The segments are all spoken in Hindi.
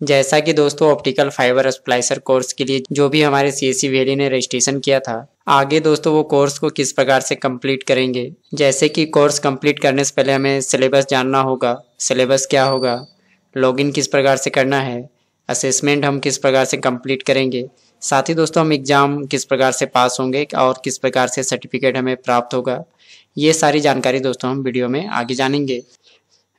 जैसा कि दोस्तों ऑप्टिकल फाइबर स्प्लाइसर कोर्स के लिए जो भी हमारे सीएससी वैली ने रजिस्ट्रेशन किया था, आगे दोस्तों वो कोर्स को किस प्रकार से कंप्लीट करेंगे। जैसे कि कोर्स कंप्लीट करने से पहले हमें सिलेबस जानना होगा, सिलेबस क्या होगा, लॉगिन किस प्रकार से करना है, असेसमेंट हम किस प्रकार से कंप्लीट करेंगे, साथ ही दोस्तों हम एग्ज़ाम किस प्रकार से पास होंगे और किस प्रकार से सर्टिफिकेट हमें प्राप्त होगा। ये सारी जानकारी दोस्तों हम वीडियो में आगे जानेंगे।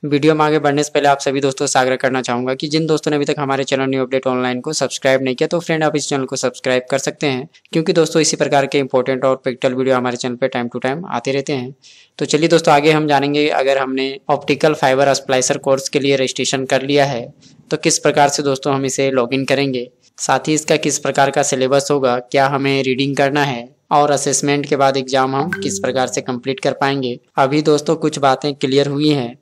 वीडियो में आगे बढ़ने से पहले आप सभी दोस्तों से आग्रह करना चाहूँगा कि जिन दोस्तों ने अभी तक हमारे चैनल न्यू अपडेट ऑनलाइन को सब्सक्राइब नहीं किया तो फ्रेंड आप इस चैनल को सब्सक्राइब कर सकते हैं, क्योंकि दोस्तों इसी प्रकार के इंपॉर्टेंट और प्रैक्टिकल वीडियो हमारे चैनल पर टाइम टू टाइम आते रहते हैं। तो चलिए दोस्तों आगे हम जानेंगे, अगर हमने ऑप्टिकल फाइबर स्प्लाइसर कोर्स के लिए रजिस्ट्रेशन कर लिया है तो किस प्रकार से दोस्तों हम इसे लॉगिन करेंगे, साथ ही इसका किस प्रकार का सिलेबस होगा, क्या हमें रीडिंग करना है और असेसमेंट के बाद एग्जाम हम किस प्रकार से कंप्लीट कर पाएंगे। अभी दोस्तों कुछ बातें क्लियर हुई हैं,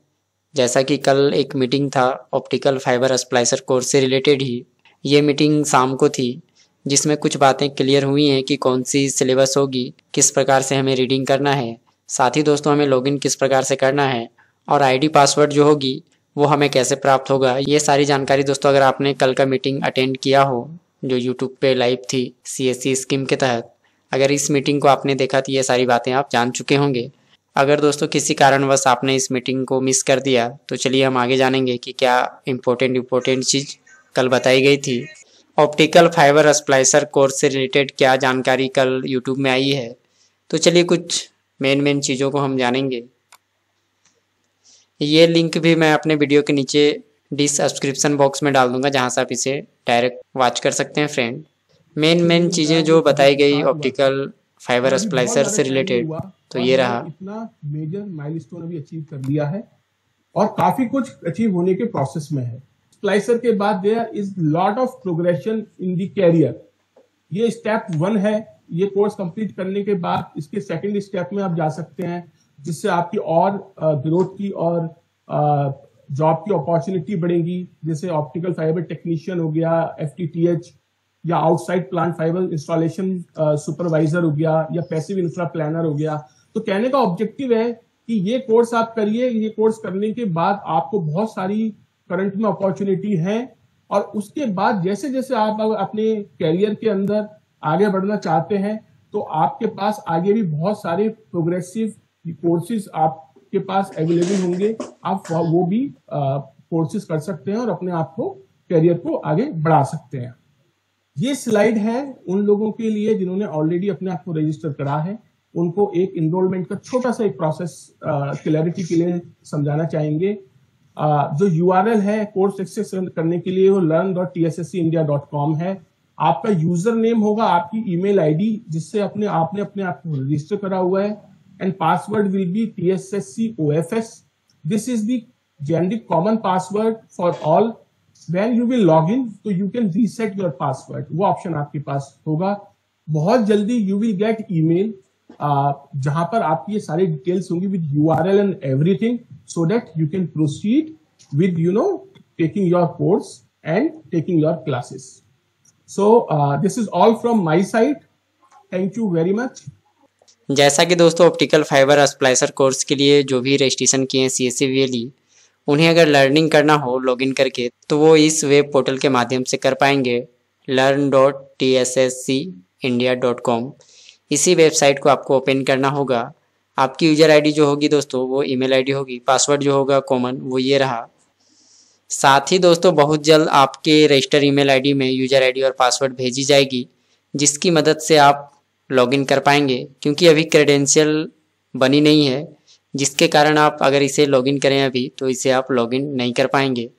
जैसा कि कल एक मीटिंग था ऑप्टिकल फाइबर स्प्लाइसर कोर्स से रिलेटेड ही। ये मीटिंग शाम को थी, जिसमें कुछ बातें क्लियर हुई हैं कि कौन सी सिलेबस होगी, किस प्रकार से हमें रीडिंग करना है, साथ ही दोस्तों हमें लॉगिन किस प्रकार से करना है और आईडी पासवर्ड जो होगी वो हमें कैसे प्राप्त होगा। ये सारी जानकारी दोस्तों अगर आपने कल का मीटिंग अटेंड किया हो जो यूट्यूब पे लाइव थी सीएससी स्कीम के तहत, अगर इस मीटिंग को आपने देखा तो ये सारी बातें आप जान चुके होंगे। अगर दोस्तों किसी कारणवश आपने इस मीटिंग को मिस कर दिया तो चलिए हम आगे जानेंगे कि क्या इम्पोर्टेंट चीज़ कल बताई गई थी। ऑप्टिकल फाइबर स्प्लाइसर कोर्स से रिलेटेड क्या जानकारी कल यूट्यूब में आई है, तो चलिए कुछ मेन चीज़ों को हम जानेंगे। ये लिंक भी मैं अपने वीडियो के नीचे डिस्क्रिप्शन बॉक्स में डाल दूंगा, जहाँ से आप इसे डायरेक्ट वॉच कर सकते हैं फ्रेंड। मेन चीज़ें जो बताई गई ऑप्टिकल फाइबर स्प्लाइसर से रिलेटेड, तो ये रहा। इतना मेजर माइलस्टोन अभी अचीव कर लिया है और काफी कुछ अचीव होने के प्रोसेस में है। स्प्लाइसर के बाद there is lot of progression in the career. ये स्टेप 1 है। ये कोर्स कंप्लीट करने के बाद इसके सेकंड स्टेप में आप जा सकते हैं, जिससे आपकी और ग्रोथ की और जॉब की अपॉर्चुनिटी बढ़ेगी। जैसे ऑप्टिकल फाइबर टेक्नीशियन हो गया, FTTH या outside plant fibre installation supervisor हो गया, या पैसिव इंफ्रा प्लानर हो गया। तो कहने का ऑब्जेक्टिव है कि ये कोर्स आप करिए। ये कोर्स करने के बाद आपको बहुत सारी करंट में अपॉर्चुनिटी है, और उसके बाद जैसे जैसे आप अपने कैरियर के अंदर आगे बढ़ना चाहते हैं तो आपके पास आगे भी बहुत सारे प्रोग्रेसिव कोर्सेज आपके पास अवेलेबल होंगे। आप वो भी कोर्सेज कर सकते हैं और अपने आप को कैरियर को आगे बढ़ा सकते हैं। ये स्लाइड है उन लोगों के लिए जिन्होंने ऑलरेडी अपने आप को रजिस्टर करा है। उनको एक इनरोलमेंट का छोटा सा एक प्रोसेस क्लैरिटी के लिए समझाना चाहेंगे। जो URL है कोर्स एक्सेस करने के लिए वो learn.tsscindia.com है। आपका यूजर नेम होगा आपकी ईमेल आईडी जिससे आपने अपने आप को रजिस्टर करा हुआ है, and password will be TSSCOFS। This is the generic common password for all. When you will log in, तो you can reset your password, वो ऑप्शन आपके पास होगा। बहुत जल्दी you will get email जहां पर आपकी ये सारी डिटेल्स होंगी with URL and everything, so that you can proceed with taking your course and taking your classes. So this is all from my side. Thank you very much. जैसा कि दोस्तों ऑप्टिकल फाइबर स्प्लाइसर कोर्स के लिए जो भी रजिस्ट्रेशन किए हैं CSC वैली, उन्हें अगर लर्निंग करना हो लॉगिन करके तो वो इस वेब पोर्टल के माध्यम से कर पाएंगे, learn.tsscindia.com। इसी वेबसाइट को आपको ओपन करना होगा। आपकी यूजर आईडी जो होगी दोस्तों वो ईमेल आईडी होगी, पासवर्ड जो होगा कॉमन वो ये रहा। साथ ही दोस्तों बहुत जल्द आपके रजिस्टर ईमेल आईडी में यूजर आईडी और पासवर्ड भेजी जाएगी, जिसकी मदद से आप लॉगिन कर पाएंगे, क्योंकि अभी क्रेडेंशियल बनी नहीं है, जिसके कारण आप अगर इसे लॉगिन करें अभी तो इसे आप लॉगिन नहीं कर पाएंगे।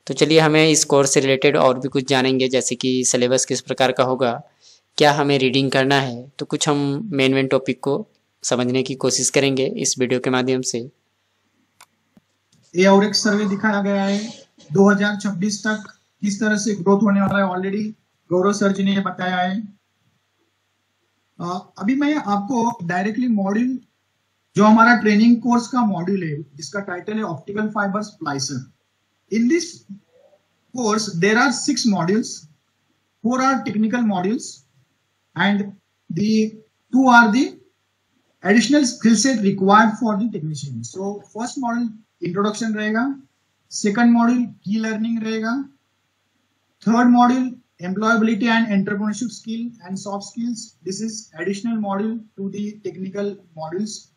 तो चलिए हमें इस कोर्स से रिलेटेड और भी कुछ जानेंगे, जैसे कि सिलेबस किस प्रकार का होगा, क्या हमें रीडिंग करना है, तो कुछ हम मेन टॉपिक को समझने की कोशिश करेंगे इस वीडियो के माध्यम से। ये और एक सर्वे दिखाया गया है 2026 तक किस तरह से ग्रोथ होने वाला है, ऑलरेडी गौरव सर जी ने बताया है। अभी मैं आपको डायरेक्टली मॉड्यूल जो हमारा ट्रेनिंग कोर्स का मॉड्यूल है जिसका टाइटल है optical fibre splicer. In this course there are 6 modules, 4 are technical modules and the 2 are the additional skill set required for the technician. So first module introduction रहेगा, सेकंड मॉड्यूल की लर्निंग रहेगा, Third module, employability and entrepreneurship skill and soft skills. This is additional module to the technical modules.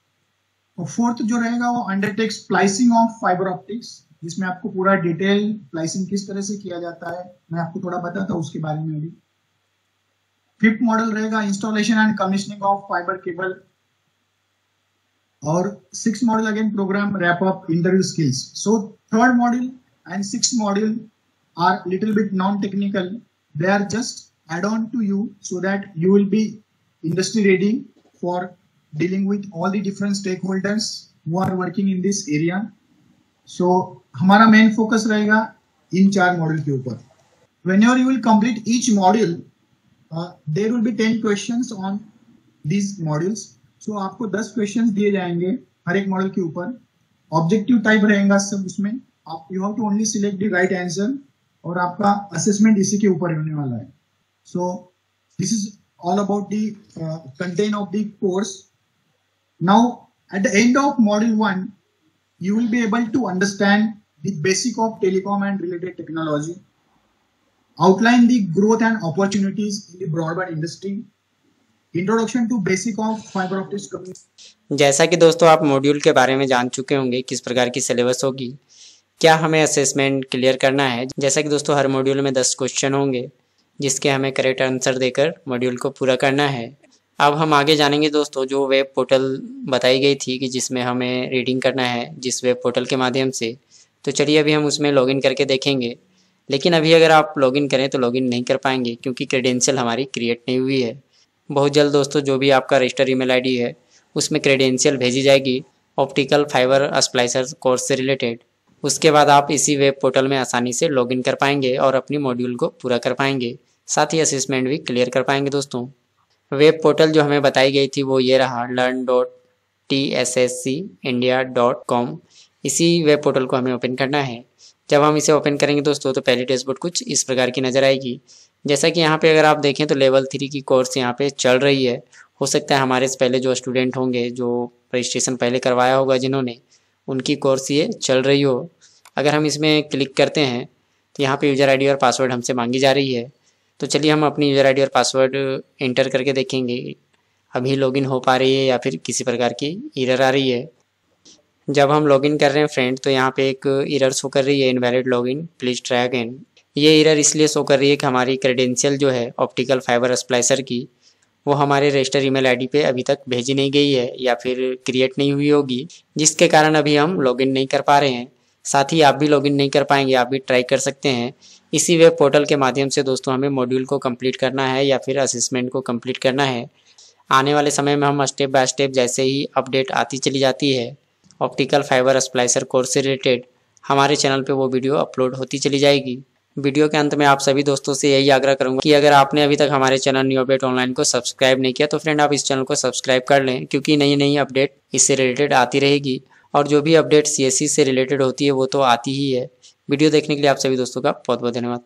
और फोर्थ जो रहेगा वो undertake splicing of fibre optics, जिसमें आपको पूरा डिटेल स्प्लाइसिंग किस तरह से किया जाता है मैं आपको थोड़ा बताता हूँ उसके बारे में अभी। फिफ्थ मॉडल रहेगा installation and commissioning of fibre cable. और six model again programme wrap up interview skills. So third module and six module are little bit non technical, they are just add on to you so that you will be industry ready for dealing with all the different stakeholders who are working in this area. So हमारा main focus रहेगा इन चार मॉड्यूल के ऊपर। Whenever you will complete each module, there will be 10 questions on these modules. So आपको 10 questions दिए जाएंगे हर एक मॉड्यूल के ऊपर। ऑब्जेक्टिव टाइप रहेगा सब उसमें, आप you have to only select the right answer और आपका असेसमेंट इसी के ऊपर होने वाला है। So this is all about the content of the course. Now at the end of module 1, you will be able to understand the basic of telecom and related technology, outline the growth and opportunities in the broadband industry, introduction to basic of fiber optics communication. जैसा कि दोस्तों आप मॉड्यूल के बारे में जान चुके होंगे किस प्रकार की सिलेबस होगी, क्या हमें असेसमेंट क्लियर करना है। जैसा कि दोस्तों हर मॉड्यूल में 10 क्वेश्चन होंगे जिसके हमें करेक्ट आंसर देकर मॉड्यूल को पूरा करना है। अब हम आगे जानेंगे दोस्तों जो वेब पोर्टल बताई गई थी कि जिसमें हमें रीडिंग करना है जिस वेब पोर्टल के माध्यम से, तो चलिए अभी हम उसमें लॉगिन करके देखेंगे। लेकिन अभी अगर आप लॉगिन करें तो लॉगिन नहीं कर पाएंगे क्योंकि क्रेडेंशियल हमारी क्रिएट नहीं हुई है। बहुत जल्द दोस्तों जो भी आपका रजिस्टर ईमेल आईडी है उसमें क्रेडेंशियल भेजी जाएगी ऑप्टिकल फाइबर स्प्लाइसर कोर्स से रिलेटेड। उसके बाद आप इसी वेब पोर्टल में आसानी से लॉगिन कर पाएंगे और अपनी मॉड्यूल को पूरा कर पाएंगे, साथ ही असेसमेंट भी क्लियर कर पाएंगे। दोस्तों वेब पोर्टल जो हमें बताई गई थी वो ये रहा learn.tsscindia.com। इसी वेब पोर्टल को हमें ओपन करना है। जब हम इसे ओपन करेंगे दोस्तों तो पहली डैशबोर्ड कुछ इस प्रकार की नज़र आएगी। जैसा कि यहाँ पे अगर आप देखें तो लेवल 3 की कोर्स यहाँ पे चल रही है। हो सकता है हमारे से पहले जो स्टूडेंट होंगे जो रजिस्ट्रेशन पहले करवाया होगा जिन्होंने, उनकी कोर्स ये चल रही हो। अगर हम इसमें क्लिक करते हैं तो यहाँ पे यूज़र आईडी और पासवर्ड हमसे मांगी जा रही है। तो चलिए हम अपनी यूज़र आईडी और पासवर्ड एंटर करके देखेंगे अभी लॉगिन हो पा रही है या फिर किसी प्रकार की एरर आ रही है। जब हम लॉगिन कर रहे हैं फ्रेंड तो यहाँ पे एक एरर शो कर रही है invalid login please try again. ये एरर इसलिए शो कर रही है कि हमारी क्रेडेंशियल जो है ऑप्टिकल फाइबर स्प्लाइसर की वो हमारे रजिस्टर ईमेल आईडी पे अभी तक भेजी नहीं गई है या फिर क्रिएट नहीं हुई होगी, जिसके कारण अभी हम लॉगिन नहीं कर पा रहे हैं। साथ ही आप भी लॉगिन नहीं कर पाएंगे, आप भी ट्राई कर सकते हैं। इसी वेब पोर्टल के माध्यम से दोस्तों हमें मॉड्यूल को कंप्लीट करना है या फिर असेसमेंट को कंप्लीट करना है। आने वाले समय में हम स्टेप बाय स्टेप जैसे ही अपडेट आती चली जाती है ऑप्टिकल फाइबर स्प्लाइसर कोर्स से रिलेटेड हमारे चैनल पे वो वीडियो अपलोड होती चली जाएगी। वीडियो के अंत में आप सभी दोस्तों से यही आग्रह करूंगा कि अगर आपने अभी तक हमारे चैनल न्यू अपडेट ऑनलाइन को सब्सक्राइब नहीं किया तो फ्रेंड आप इस चैनल को सब्सक्राइब कर लें, क्योंकि नई नई अपडेट इससे रिलेटेड आती रहेगी और जो भी अपडेट CSC से रिलेटेड होती है वो तो आती ही है। वीडियो देखने के लिए आप सभी दोस्तों का बहुत बहुत धन्यवाद।